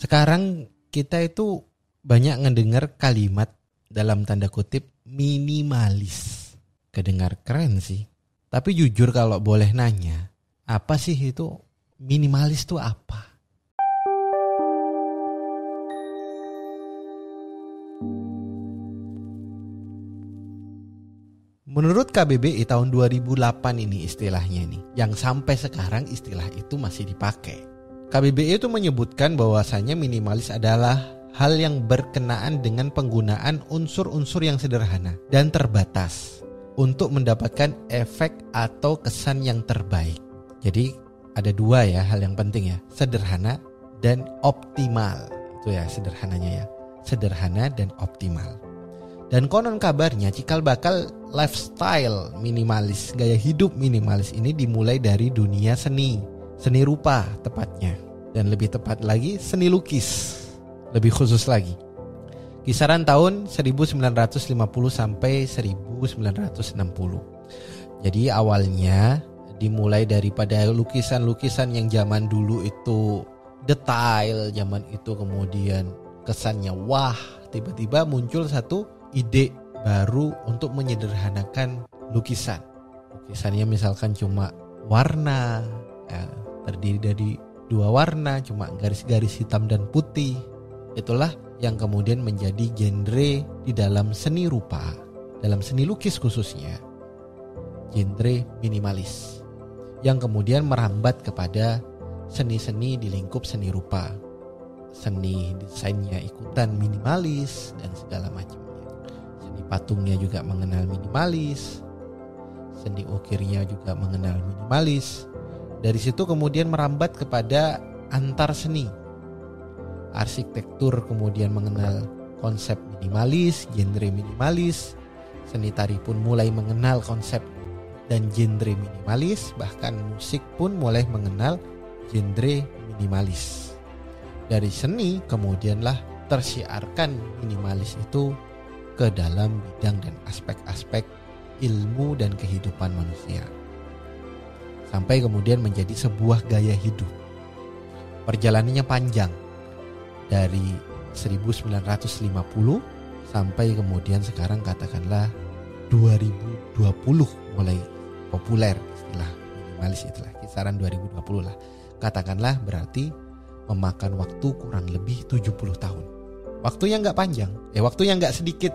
Sekarang kita itu banyak ngedengar kalimat dalam tanda kutip minimalis. Kedengar keren sih. Tapi jujur kalau boleh nanya, apa sih itu minimalis itu apa? Menurut KBBI tahun 2008 ini istilahnya nih, yang sampai sekarang istilah itu masih dipakai. KBBI itu menyebutkan bahwasanya minimalis adalah hal yang berkenaan dengan penggunaan unsur-unsur yang sederhana dan terbatas untuk mendapatkan efek atau kesan yang terbaik. Jadi ada dua ya hal yang penting ya, sederhana dan optimal. Itu ya sederhananya ya, sederhana dan optimal. Dan konon kabarnya cikal bakal lifestyle minimalis, gaya hidup minimalis ini dimulai dari dunia seni rupa tepatnya. Dan lebih tepat lagi seni lukis, lebih khusus lagi. Kisaran tahun 1950 sampai 1960. Jadi awalnya dimulai daripada lukisan-lukisan yang zaman dulu itu detail, zaman itu kemudian kesannya wah, tiba-tiba muncul satu ide baru untuk menyederhanakan lukisan. Lukisannya misalkan cuma warna, terdiri dari 2 warna, cuma garis-garis hitam dan putih. Itulah yang kemudian menjadi genre di dalam seni rupa, dalam seni lukis khususnya, genre minimalis, yang kemudian merambat kepada seni-seni di lingkup seni rupa. Seni desainnya ikutan minimalis dan segala macam. Seni patungnya juga mengenal minimalis, seni ukirnya juga mengenal minimalis. Dari situ kemudian merambat kepada antar seni. Arsitektur kemudian mengenal konsep minimalis, genre minimalis. Seni tari pun mulai mengenal konsep dan genre minimalis. Bahkan musik pun mulai mengenal genre minimalis. Dari seni kemudianlah tersiarkan minimalis itu ke dalam bidang dan aspek-aspek ilmu dan kehidupan manusia. Sampai kemudian menjadi sebuah gaya hidup. Perjalanannya panjang. Dari 1950 sampai kemudian sekarang katakanlah 2020 mulai populer istilah minimalis itulah. Kisaran 2020 lah. Katakanlah berarti memakan waktu kurang lebih 70 tahun. Waktu yang gak panjang, waktu yang gak sedikit.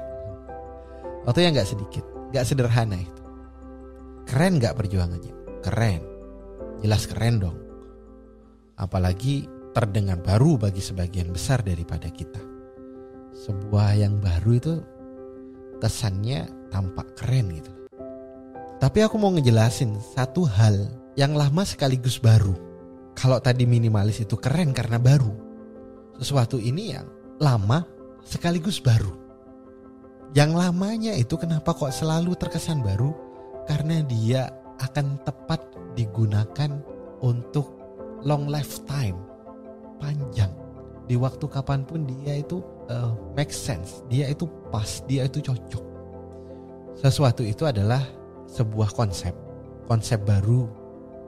Waktu yang gak sedikit, gak sederhana itu. Keren gak perjuangannya? Keren, jelas keren dong. Apalagi terdengar baru bagi sebagian besar daripada kita. Sebuah yang baru itu kesannya tampak keren gitu. Tapi aku mau ngejelasin satu hal yang lama sekaligus baru. Kalau tadi minimalis itu keren karena baru, sesuatu ini yang lama sekaligus baru. Yang lamanya itu kenapa kok selalu terkesan baru? Karena dia akan tepat digunakan untuk long lifetime, panjang. Di waktu kapanpun dia itu make sense, dia itu pas, dia itu cocok. Sesuatu itu adalah sebuah konsep baru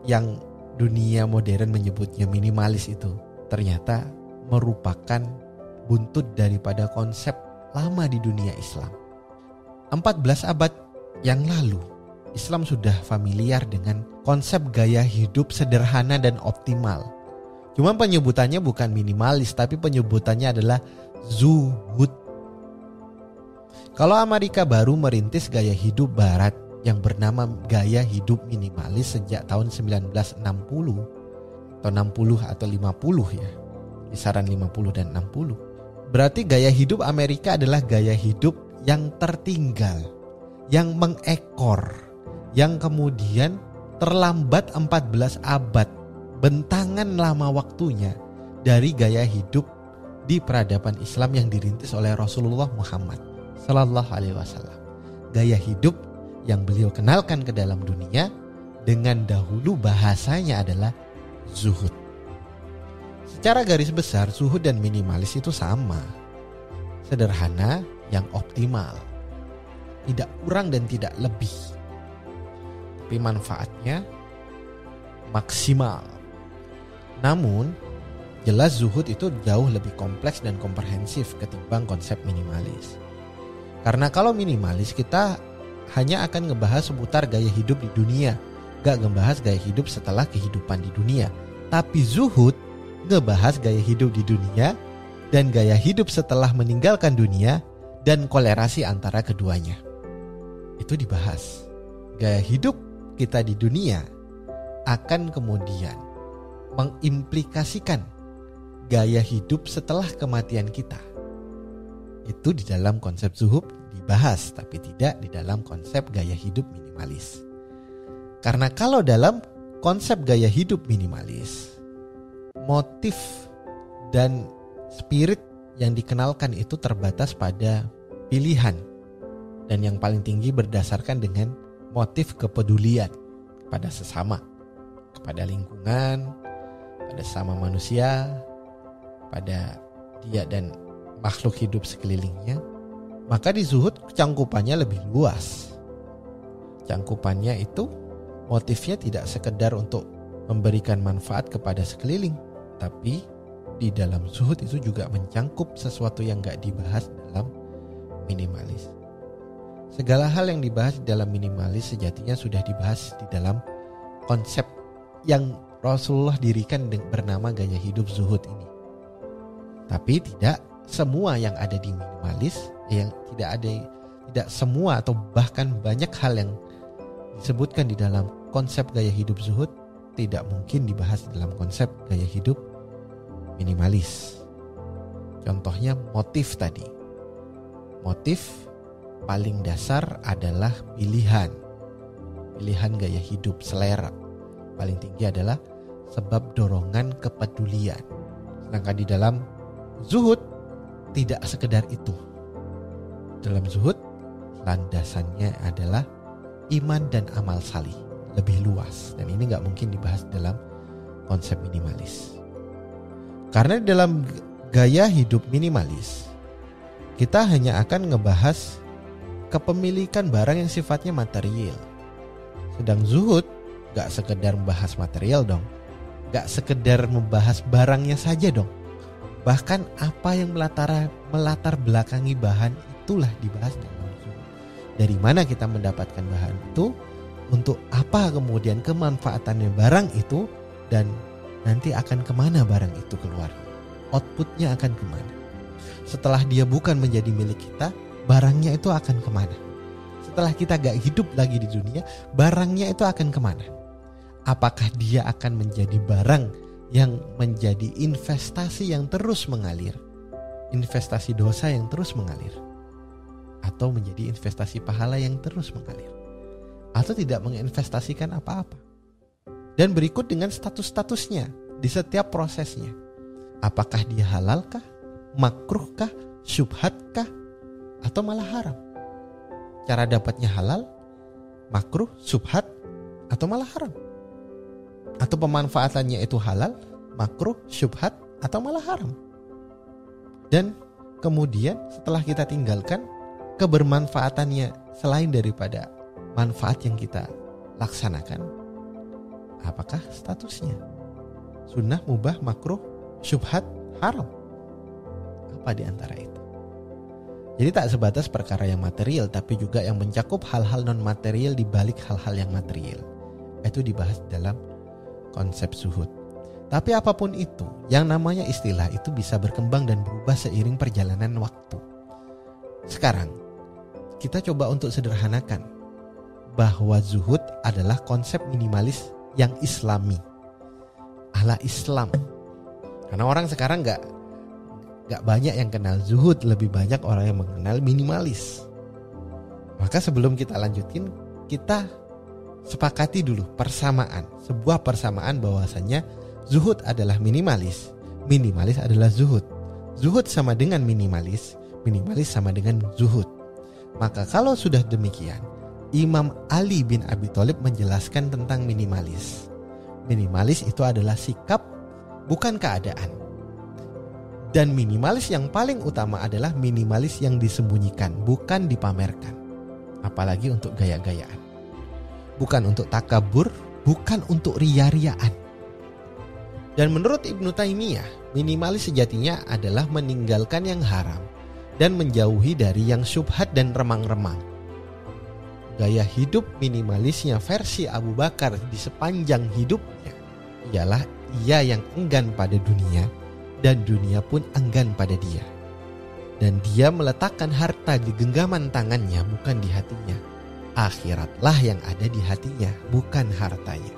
yang dunia modern menyebutnya minimalis itu ternyata merupakan buntut daripada konsep lama di dunia Islam. 14 abad yang lalu, Islam sudah familiar dengan konsep gaya hidup sederhana dan optimal. Cuma penyebutannya bukan minimalis, tapi penyebutannya adalah zuhud. Kalau Amerika baru merintis gaya hidup barat yang bernama gaya hidup minimalis sejak tahun 1960 atau 60 atau 50 ya, kisaran 50 dan 60. Berarti gaya hidup Amerika adalah gaya hidup yang tertinggal, yang mengekor, yang kemudian terlambat 14 abad, bentangan lama waktunya dari gaya hidup di peradaban Islam yang dirintis oleh Rasulullah Muhammad Sallallahu Alaihi Wasallam. Gaya hidup yang beliau kenalkan ke dalam dunia dengan dahulu bahasanya adalah zuhud. Secara garis besar zuhud dan minimalis itu sama. Sederhana yang optimal. Tidak kurang dan tidak lebih. Tapi manfaatnya maksimal. Namun jelas zuhud itu jauh lebih kompleks dan komprehensif ketimbang konsep minimalis. Karena kalau minimalis kita hanya akan ngebahas seputar gaya hidup di dunia, gak ngebahas gaya hidup setelah kehidupan di dunia. Tapi zuhud ngebahas gaya hidup di dunia dan gaya hidup setelah meninggalkan dunia dan kolerasi antara keduanya. Itu dibahas. Gaya hidup kita di dunia akan kemudian mengimplikasikan gaya hidup setelah kematian kita. Itu di dalam konsep zuhud dibahas, tapi tidak di dalam konsep gaya hidup minimalis. Karena kalau dalam konsep gaya hidup minimalis, motif dan spirit yang dikenalkan itu terbatas pada pilihan, dan yang paling tinggi berdasarkan dengan motif kepedulian pada sesama, kepada lingkungan, pada sesama manusia, pada dia dan makhluk hidup sekelilingnya. Maka di zuhud cangkupannya lebih luas. Cangkupannya itu motifnya tidak sekedar untuk memberikan manfaat kepada sekeliling, tapi di dalam zuhud itu juga mencangkup sesuatu yang gak dibahas dalam minimalis. Segala hal yang dibahas di dalam minimalis sejatinya sudah dibahas di dalam konsep yang Rasulullah dirikan bernama gaya hidup zuhud ini. Tapi tidak semua yang ada di minimalis, tidak semua atau bahkan banyak hal yang disebutkan di dalam konsep gaya hidup zuhud tidak mungkin dibahas dalam konsep gaya hidup minimalis. Contohnya motif tadi. Motif paling dasar adalah pilihan. Pilihan gaya hidup, selera. Paling tinggi adalah sebab dorongan kepedulian. Sedangkan di dalam zuhud tidak sekedar itu. Dalam zuhud landasannya adalah iman dan amal salih, lebih luas, dan ini gak mungkin dibahas dalam konsep minimalis. Karena dalam gaya hidup minimalis kita hanya akan ngebahas kepemilikan barang yang sifatnya material. Sedang zuhud gak sekedar membahas material dong, gak sekedar membahas barangnya saja dong. Bahkan apa yang melatar belakangi bahan itulah dibahas dalam zuhud. Dari mana kita mendapatkan bahan itu, untuk apa kemudian kemanfaatannya barang itu, dan nanti akan kemana barang itu keluar, outputnya akan kemana. Setelah dia bukan menjadi milik kita, barangnya itu akan kemana. Setelah kita gak hidup lagi di dunia, barangnya itu akan kemana. Apakah dia akan menjadi barang yang menjadi investasi yang terus mengalir, investasi dosa yang terus mengalir, atau menjadi investasi pahala yang terus mengalir, atau tidak menginvestasikan apa-apa. Dan berikut dengan status-statusnya di setiap prosesnya. Apakah dia halalkah, makruhkah, syubhatkah, atau malah haram? Cara dapatnya halal, makruh, syubhat, atau malah haram? Atau pemanfaatannya itu halal, makruh, syubhat, atau malah haram? Dan kemudian setelah kita tinggalkan, kebermanfaatannya selain daripada manfaat yang kita laksanakan, apakah statusnya? Sunnah, mubah, makruh, syubhat, haram? Apa di antara itu? Jadi tak sebatas perkara yang material, tapi juga yang mencakup hal-hal non-material di balik hal-hal yang material. Itu dibahas dalam konsep zuhud. Tapi apapun itu, yang namanya istilah itu bisa berkembang dan berubah seiring perjalanan waktu. Sekarang, kita coba untuk sederhanakan bahwa zuhud adalah konsep minimalis yang islami, ala Islam. Karena orang sekarang gak banyak yang kenal zuhud, lebih banyak orang yang mengenal minimalis. Maka sebelum kita lanjutin, kita sepakati dulu sebuah persamaan bahwasannya zuhud adalah minimalis, minimalis adalah zuhud. Zuhud sama dengan minimalis, minimalis sama dengan zuhud. Maka kalau sudah demikian, Imam Ali bin Abi Thalib menjelaskan tentang minimalis. Minimalis itu adalah sikap, bukan keadaan. Dan minimalis yang paling utama adalah minimalis yang disembunyikan, bukan dipamerkan. Apalagi untuk gaya-gayaan. Bukan untuk takabur, bukan untuk ria-riaan. Dan menurut Ibnu Taimiyah, minimalis sejatinya adalah meninggalkan yang haram dan menjauhi dari yang syubhat dan remang-remang. Gaya hidup minimalisnya versi Abu Bakar di sepanjang hidupnya ialah ia yang enggan pada dunia dan dunia pun enggan pada dia. Dan dia meletakkan harta di genggaman tangannya, bukan di hatinya. Akhiratlah yang ada di hatinya, bukan hartanya.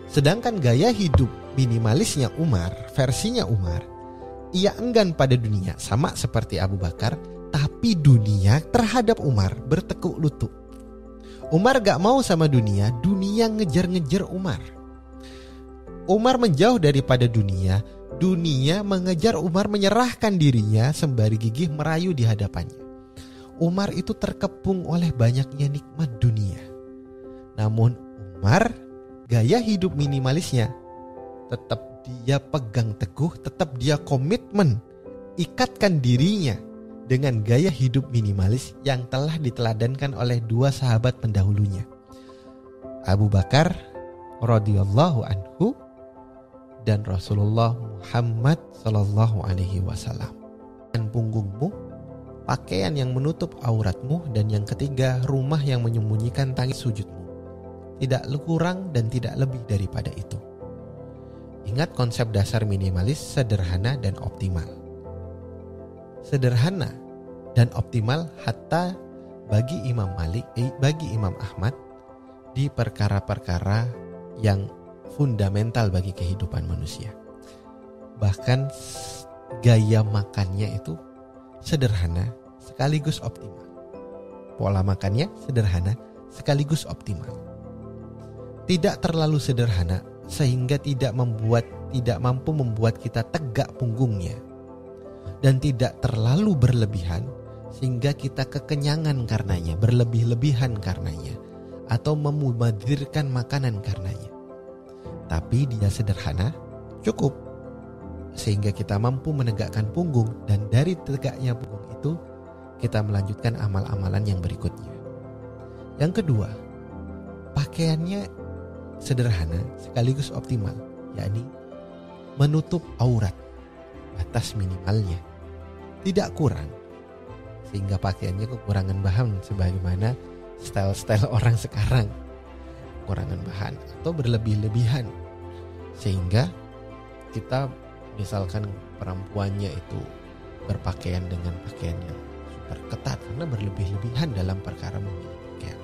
Sedangkan gaya hidup minimalisnya Umar, versinya Umar, ia enggan pada dunia sama seperti Abu Bakar, tapi dunia terhadap Umar bertekuk lutut. Umar gak mau sama dunia, dunia ngejar-ngejar Umar. Umar menjauh daripada dunia, dunia mengejar Umar, menyerahkan dirinya sembari gigih merayu di hadapannya. Umar itu terkepung oleh banyaknya nikmat dunia. Namun Umar, gaya hidup minimalisnya tetap dia pegang teguh, tetap dia komitmen, ikatkan dirinya dengan gaya hidup minimalis yang telah diteladankan oleh dua sahabat pendahulunya, Abu Bakar radhiyallahu anhu dan Rasulullah Muhammad sallallahu alaihi wasallam. Dan punggungmu, pakaian yang menutup auratmu, dan yang ketiga, rumah yang menyembunyikan tangis sujudmu. Tidak kurang dan tidak lebih daripada itu. Ingat konsep dasar minimalis sederhana dan optimal. Sederhana dan optimal hatta bagi Imam Malik, bagi Imam Ahmad di perkara-perkara yang fundamental bagi kehidupan manusia. Bahkan gaya makannya itu sederhana sekaligus optimal. Pola makannya sederhana sekaligus optimal. Tidak terlalu sederhana sehingga tidak mampu membuat kita tegak punggungnya, dan tidak terlalu berlebihan sehingga kita kekenyangan karenanya, berlebih-lebihan karenanya, atau memubadirkan makanan karenanya. Tapi dia sederhana, cukup, sehingga kita mampu menegakkan punggung, dan dari tegaknya punggung itu kita melanjutkan amal-amalan yang berikutnya. Yang kedua, pakaiannya sederhana sekaligus optimal, yakni menutup aurat, batas minimalnya, tidak kurang, sehingga pakaiannya kekurangan bahan sebagaimana style-style orang sekarang, kekurangan bahan atau berlebih-lebihan, sehingga kita misalkan perempuannya itu berpakaian dengan pakaian yang super ketat karena berlebih-lebihan dalam perkara memilih pakaian,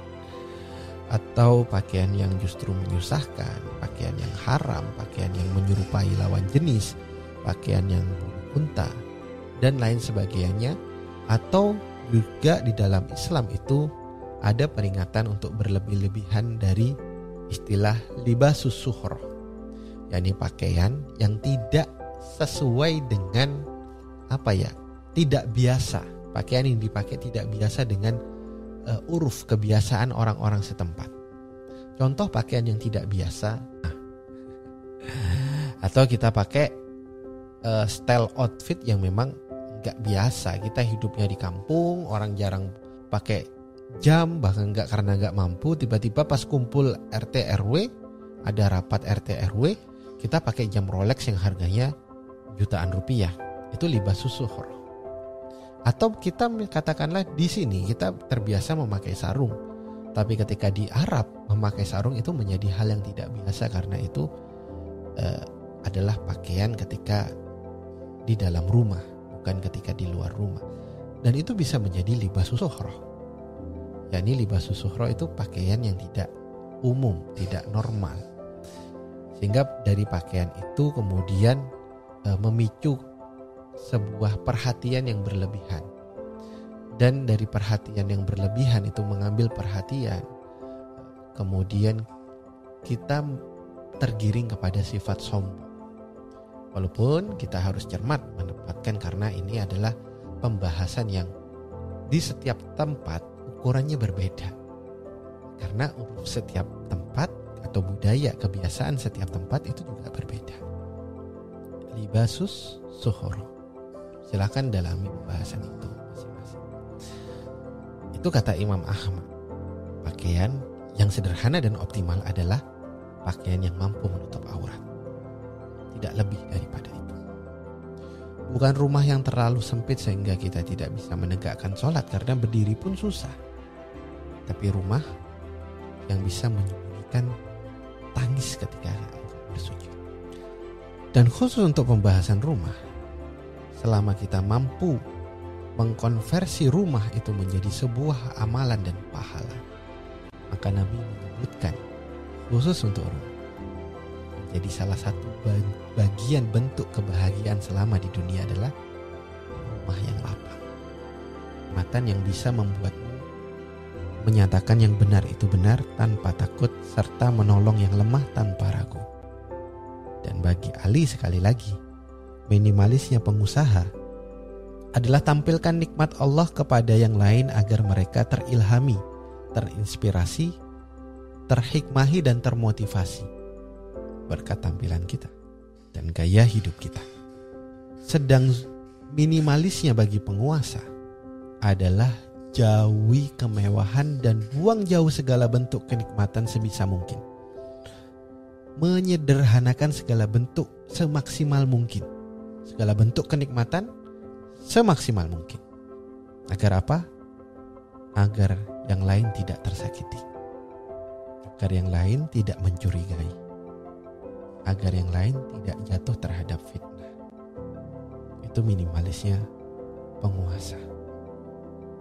atau pakaian yang justru menyusahkan, pakaian yang haram, pakaian yang menyerupai lawan jenis, pakaian yang unta dan lain sebagainya. Atau juga di dalam Islam itu ada peringatan untuk berlebih-lebihan dari istilah libasus suhroh, yakni pakaian yang tidak sesuai dengan tidak biasa, pakaian yang dipakai tidak biasa dengan uruf kebiasaan orang-orang setempat. Contoh pakaian yang tidak biasa, atau kita pakai style outfit yang memang gak biasa. Kita hidupnya di kampung, orang jarang pakai jam, bahkan karena gak mampu. Tiba-tiba pas kumpul RT RW, ada rapat RT RW, kita pakai jam Rolex yang harganya jutaan rupiah. Itu libasus suhroh. Atau kita katakanlah di sini kita terbiasa memakai sarung, tapi ketika di Arab memakai sarung itu menjadi hal yang tidak biasa karena itu adalah pakaian ketika di dalam rumah, bukan ketika di luar rumah. Dan itu bisa menjadi libasus suhroh. yakni libasus suhroh itu pakaian yang tidak umum, tidak normal. Sehingga dari pakaian itu kemudian memicu sebuah perhatian yang berlebihan. Dan dari perhatian yang berlebihan itu mengambil perhatian, kemudian kita tergiring kepada sifat sombong. Walaupun kita harus cermat menempatkan, karena ini adalah pembahasan yang di setiap tempat ukurannya berbeda. Karena setiap tempat atau budaya, kebiasaan setiap tempat itu juga berbeda. Libasus suhroh. Silakan dalami pembahasan itu masing-masing. Itu kata Imam Ahmad. Pakaian yang sederhana dan optimal adalah pakaian yang mampu menutup aurat. tidak lebih daripada itu. Bukan rumah yang terlalu sempit sehingga kita tidak bisa menegakkan sholat karena berdiri pun susah. Tapi rumah yang bisa menyembunyikan tangis ketika bersujud. Dan khusus untuk pembahasan rumah, selama kita mampu mengkonversi rumah itu menjadi sebuah amalan dan pahala, maka Nabi menyebutkan khusus untuk rumah menjadi salah satu bagian bentuk kebahagiaan selama di dunia adalah rumah yang lapang, matan yang bisa membuatmu menyatakan yang benar itu benar tanpa takut serta menolong yang lemah tanpa ragu. Dan bagi Ali sekali lagi, minimalisnya pengusaha adalah tampilkan nikmat Allah kepada yang lain agar mereka terilhami, terinspirasi, terhikmahi dan termotivasi berkat tampilan kita dan gaya hidup kita. Sedang minimalisnya bagi penguasa adalah jauhi kemewahan dan buang jauh segala bentuk kenikmatan sebisa mungkin. Menyederhanakan segala bentuk semaksimal mungkin. Segala bentuk kenikmatan semaksimal mungkin. Agar apa? Agar yang lain tidak tersakiti. Agar yang lain tidak mencurigai. Agar yang lain tidak jatuh terhadap fitnah. Itu minimalisnya penguasa.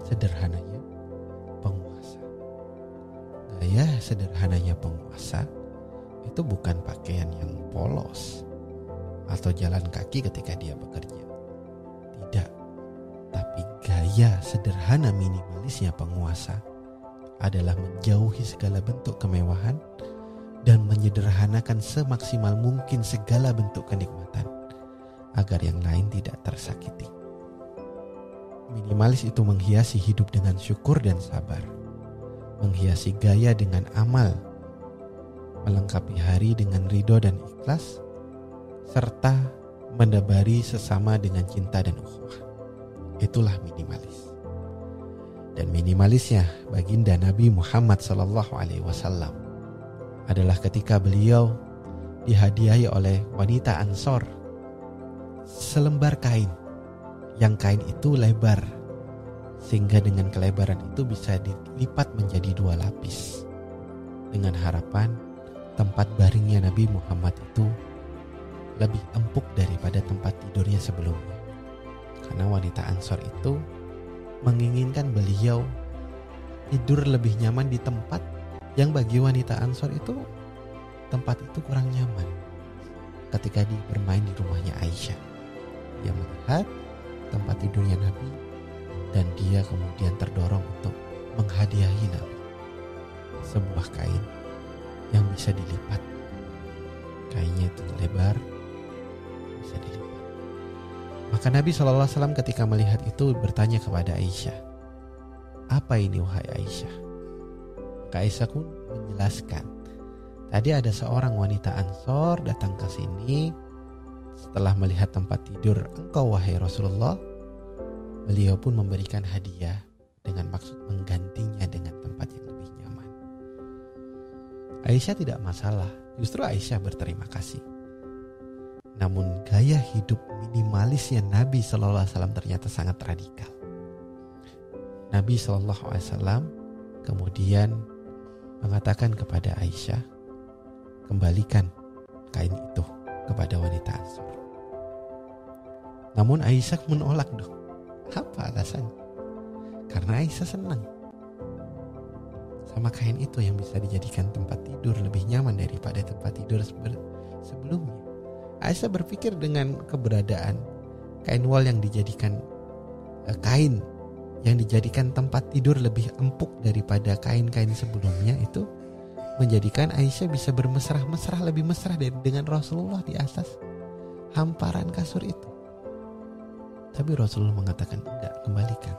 Sederhananya penguasa. Gaya sederhananya penguasa itu bukan pakaian yang polos atau jalan kaki ketika dia bekerja. Tidak. Tapi gaya sederhana minimalisnya penguasa adalah menjauhi segala bentuk kemewahan dan menyederhanakan semaksimal mungkin segala bentuk kenikmatan agar yang lain tidak tersakiti. Minimalis itu menghiasi hidup dengan syukur dan sabar, menghiasi gaya dengan amal, melengkapi hari dengan ridho dan ikhlas, serta mendabari sesama dengan cinta dan ukhuwah. Itulah minimalis. Dan minimalisnya baginda Nabi Muhammad SAW adalah ketika beliau dihadiahi oleh wanita Ansor selembar kain, yang kain itu lebar sehingga dengan kelebaran itu bisa dilipat menjadi 2 lapis, dengan harapan tempat baringnya Nabi Muhammad itu lebih empuk daripada tempat tidurnya sebelumnya. Karena wanita Ansor itu menginginkan beliau tidur lebih nyaman di tempat yang bagi wanita Ansor itu tempat itu kurang nyaman. Ketika dia bermain di rumahnya Aisyah, dia melihat tempat tidurnya Nabi dan dia kemudian terdorong untuk menghadiahi Nabi sebuah kain yang bisa dilipat. Kainnya itu lebar, bisa dilipat. Maka Nabi SAW ketika melihat itu bertanya kepada Aisyah, "Apa ini wahai Aisyah?" Maka Aisyah pun menjelaskan, tadi ada seorang wanita Ansor datang ke sini setelah melihat tempat tidur engkau wahai Rasulullah. Beliau pun memberikan hadiah dengan maksud menggantinya dengan tempat yang lebih nyaman. Aisyah tidak masalah, justru Aisyah berterima kasih. Namun gaya hidup minimalisnya Nabi SAW ternyata sangat radikal. Nabi SAW kemudian mengatakan kepada Aisyah, kembalikan kain itu kepada wanita Ansor. Namun Aisyah menolak dong. Apa alasannya? Karena Aisyah senang sama kain itu yang bisa dijadikan tempat tidur lebih nyaman daripada tempat tidur sebelumnya. Aisyah berpikir dengan keberadaan kain wol yang dijadikan kain yang dijadikan tempat tidur lebih empuk daripada kain-kain sebelumnya itu menjadikan Aisyah bisa bermesrah-mesrah lebih mesra dengan Rasulullah di atas hamparan kasur itu. Tapi Rasulullah mengatakan enggak, kembalikan.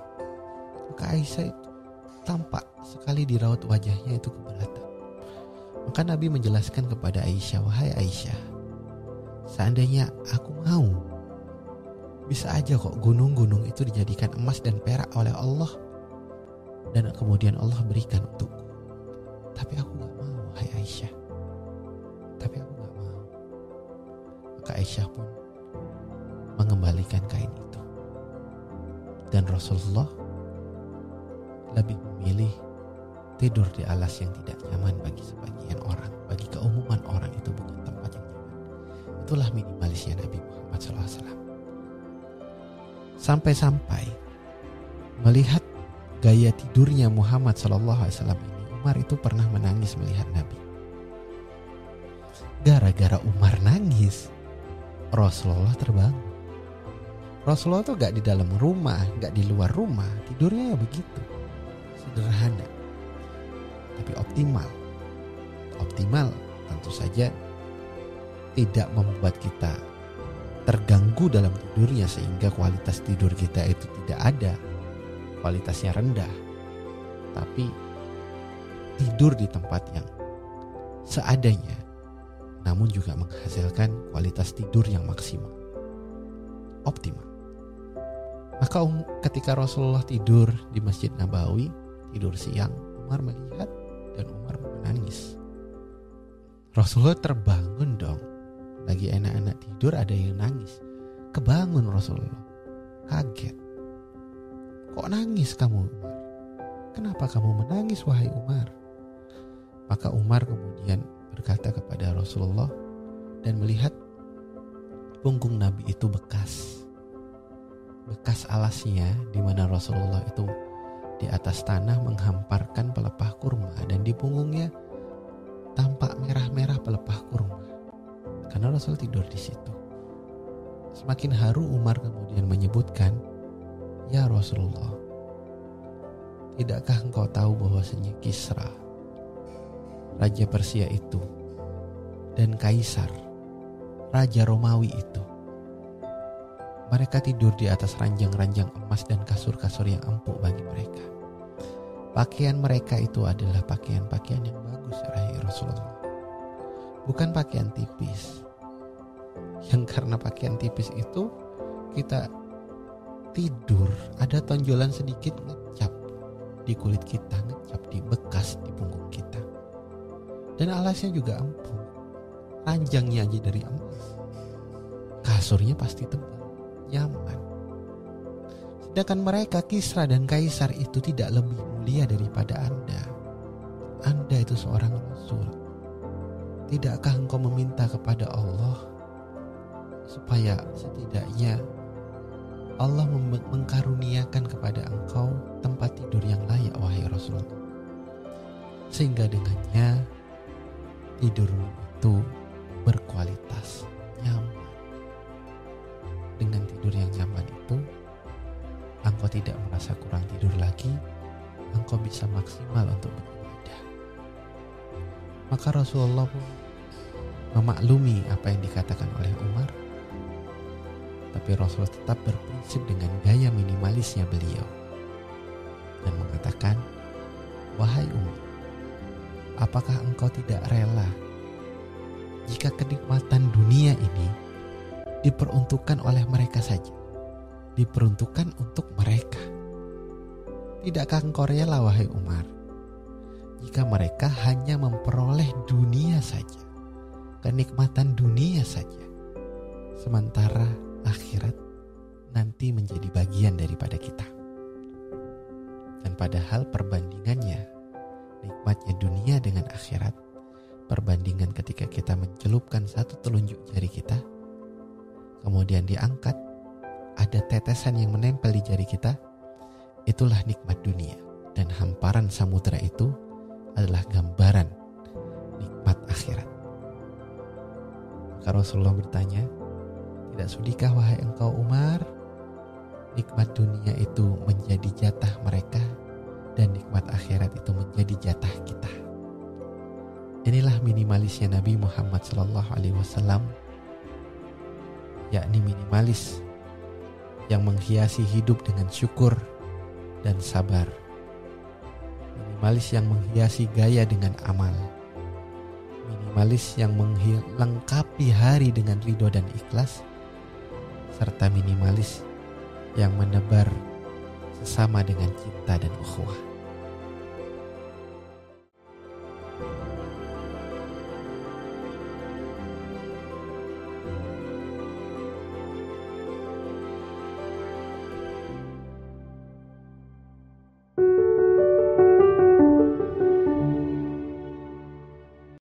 Maka Aisyah itu tampak sekali di raut wajahnya itu keberatan. Maka Nabi menjelaskan kepada Aisyah, wahai Aisyah, seandainya aku mau, bisa aja kok gunung-gunung itu dijadikan emas dan perak oleh Allah dan kemudian Allah berikan untukku. Tapi aku gak mau, wahai Aisyah. Tapi aku gak mau. maka Aisyah pun mengembalikan kain itu. Dan Rasulullah lebih memilih tidur di alas yang tidak nyaman bagi sebagian orang. Bagi keumuman orang itu bukan tempat yang nyaman. Itulah minimalisnya Nabi Muhammad SAW. Sampai-sampai melihat gaya tidurnya Muhammad SAW ini, Umar itu pernah menangis melihat Nabi. Gara-gara Umar nangis, Rasulullah terbangun. Rasulullah tuh gak di dalam rumah, gak di luar rumah, tidurnya ya begitu, sederhana, tapi optimal. Optimal tentu saja tidak membuat kita terganggu dalam tidurnya sehingga kualitas tidur kita itu tidak ada, kualitasnya rendah. Tapi tidur di tempat yang seadanya, namun juga menghasilkan kualitas tidur yang maksimal, optimal. Maka ketika Rasulullah tidur di Masjid Nabawi, tidur siang, Umar melihat dan Umar menangis. Rasulullah terbangun dong. Lagi enak-enak tidur ada yang nangis. Kebangun Rasulullah. Kaget. Kok nangis kamu Umar? Kenapa kamu menangis wahai Umar? Maka Umar kemudian berkata kepada Rasulullah dan melihat punggung Nabi itu bekas alasnya, di mana Rasulullah itu di atas tanah menghamparkan pelepah kurma dan di punggungnya tampak merah-merah pelepah kurma karena Rasul tidur di situ. Semakin haru Umar kemudian menyebutkan, "Ya Rasulullah, tidakkah engkau tahu bahwasanya Kisra, Raja Persia itu, dan Kaisar, Raja Romawi itu, mereka tidur di atas ranjang-ranjang emas dan kasur-kasur yang empuk bagi mereka. Pakaian mereka itu adalah pakaian-pakaian yang bagus, wahai Rasulullah. Bukan pakaian tipis. Yang karena pakaian tipis itu kita tidur, ada tonjolan sedikit ngecap di kulit kita, ngecap di bekas di punggung kita. Dan alasnya juga empuk. Ranjangnya aja dari emas. Kasurnya pasti tebal, nyaman. Sedangkan mereka Kisra dan Kaisar itu tidak lebih mulia daripada Anda. Anda itu seorang Rasul. Tidakkah engkau meminta kepada Allah supaya setidaknya Allah mengkaruniakan kepada engkau tempat tidur yang layak, wahai Rasulullah, sehingga dengannya tidurmu itu berkualitas, nyaman. Dengan tidur yang nyaman itu engkau tidak merasa kurang tidur lagi, engkau bisa maksimal untuk beribadah. Maka Rasulullah pun memaklumi apa yang dikatakan oleh Umar, tapi Rasul tetap berprinsip dengan gaya minimalisnya beliau dan mengatakan, "Wahai Umar, apakah engkau tidak rela jika kenikmatan dunia ini diperuntukkan oleh mereka saja, diperuntukkan untuk mereka? Tidakkah engkau rela, wahai Umar, jika mereka hanya memperoleh dunia saja, kenikmatan dunia saja, sementara akhirat nanti menjadi bagian daripada kita?" Dan padahal perbandingannya, nikmatnya dunia dengan akhirat, perbandingan ketika kita mencelupkan satu telunjuk jari kita, kemudian diangkat, ada tetesan yang menempel di jari kita, itulah nikmat dunia. Dan hamparan samudera itu adalah gambaran nikmat akhirat. Maka Rasulullah bertanya, "Tidak sudikah wahai engkau Umar, nikmat dunia itu menjadi jatah mereka dan nikmat akhirat itu menjadi jatah kita?" Inilah minimalisnya Nabi Muhammad SAW, yakni minimalis yang menghiasi hidup dengan syukur dan sabar, minimalis yang menghiasi gaya dengan amal, minimalis yang melengkapi hari dengan ridho dan ikhlas, serta minimalis yang menebar sesama dengan cinta dan ukhuwah.